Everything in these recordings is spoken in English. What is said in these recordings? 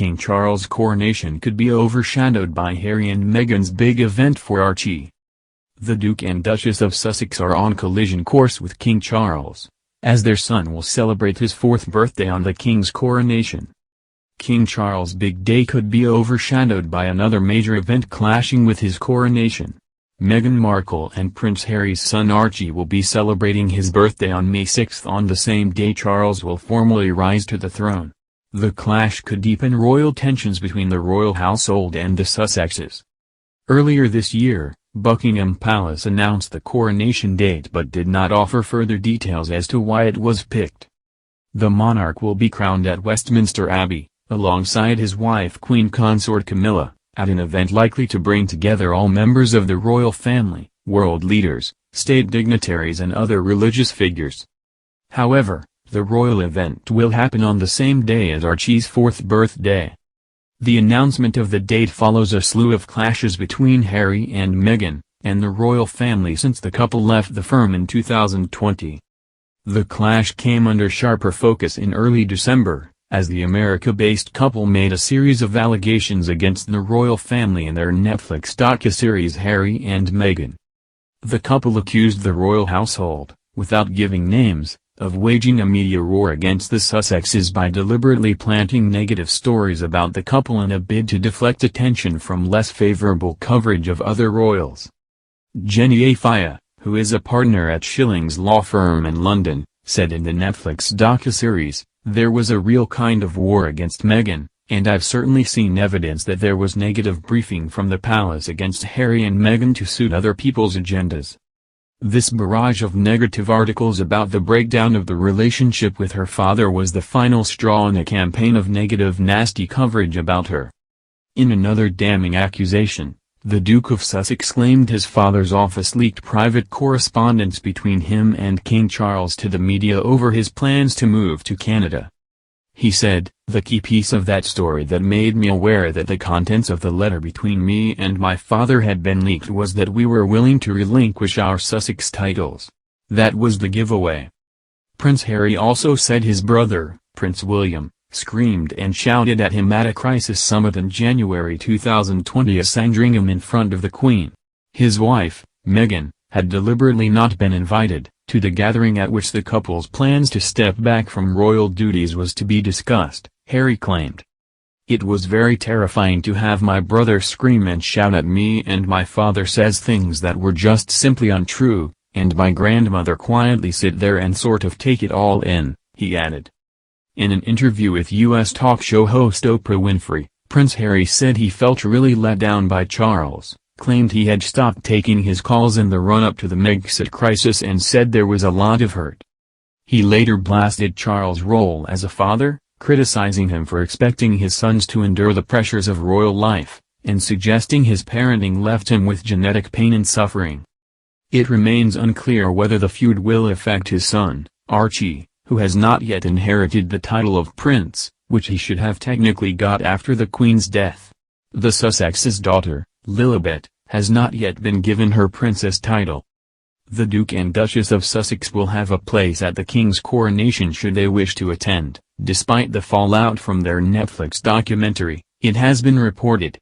King Charles' coronation could be overshadowed by Harry and Meghan's big event for Archie. The Duke and Duchess of Sussex are on collision course with King Charles, as their son will celebrate his 4th birthday on the King's coronation. King Charles' big day could be overshadowed by another major event clashing with his coronation. Meghan Markle and Prince Harry's son Archie will be celebrating his birthday on May 6 on the same day Charles will formally rise to the throne. The clash could deepen royal tensions between the royal household and the Sussexes. Earlier this year, Buckingham Palace announced the coronation date but did not offer further details as to why it was picked. The monarch will be crowned at Westminster Abbey, alongside his wife Queen Consort Camilla, at an event likely to bring together all members of the royal family, world leaders, state dignitaries and other religious figures. However, the royal event will happen on the same day as Archie's 4th birthday. The announcement of the date follows a slew of clashes between Harry and Meghan, and the royal family since the couple left the firm in 2020. The clash came under sharper focus in early December, as the America-based couple made a series of allegations against the royal family in their Netflix docuseries Harry and Meghan. The couple accused the royal household, without giving names, of waging a media war against the Sussexes by deliberately planting negative stories about the couple in a bid to deflect attention from less favorable coverage of other royals. Jenny Afia, who is a partner at Schilling's law firm in London, said in the Netflix docuseries, "There was a real kind of war against Meghan, and I've certainly seen evidence that there was negative briefing from the palace against Harry and Meghan to suit other people's agendas." This barrage of negative articles about the breakdown of the relationship with her father was the final straw in a campaign of negative nasty coverage about her. In another damning accusation, the Duke of Sussex claimed his father's office leaked private correspondence between him and King Charles to the media over his plans to move to Canada. He said, "The key piece of that story that made me aware that the contents of the letter between me and my father had been leaked was that we were willing to relinquish our Sussex titles. That was the giveaway." Prince Harry also said his brother, Prince William, screamed and shouted at him at a crisis summit in January 2020 at Sandringham in front of the Queen. His wife, Meghan, had deliberately not been invited to the gathering at which the couple's plans to step back from royal duties was to be discussed, Harry claimed. "It was very terrifying to have my brother scream and shout at me, and my father says things that were just simply untrue, and my grandmother quietly sit there and sort of take it all in," he added. In an interview with U.S. talk show host Oprah Winfrey, Prince Harry said he felt really let down by Charles, claimed he had stopped taking his calls in the run-up to the Megxit crisis and said there was a lot of hurt. He later blasted Charles' role as a father, criticizing him for expecting his sons to endure the pressures of royal life, and suggesting his parenting left him with genetic pain and suffering. It remains unclear whether the feud will affect his son, Archie, who has not yet inherited the title of prince, which he should have technically got after the Queen's death. The Sussexes' daughter, Lilibet, has not yet been given her princess title. The Duke and Duchess of Sussex will have a place at the King's coronation should they wish to attend, despite the fallout from their Netflix documentary, it has been reported.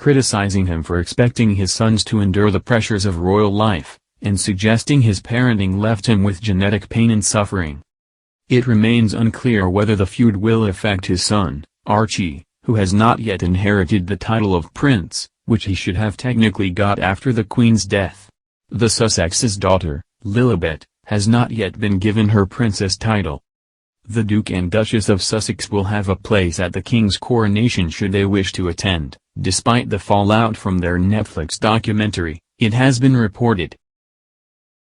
criticizing him for expecting his sons to endure the pressures of royal life, and suggesting his parenting left him with genetic pain and suffering. It remains unclear whether the feud will affect his son, Archie, who has not yet inherited the title of prince, which he should have technically got after the Queen's death. The Sussex's daughter, Lilibet, has not yet been given her princess title. The Duke and Duchess of Sussex will have a place at the King's coronation should they wish to attend. Despite the fallout from their Netflix documentary, it has been reported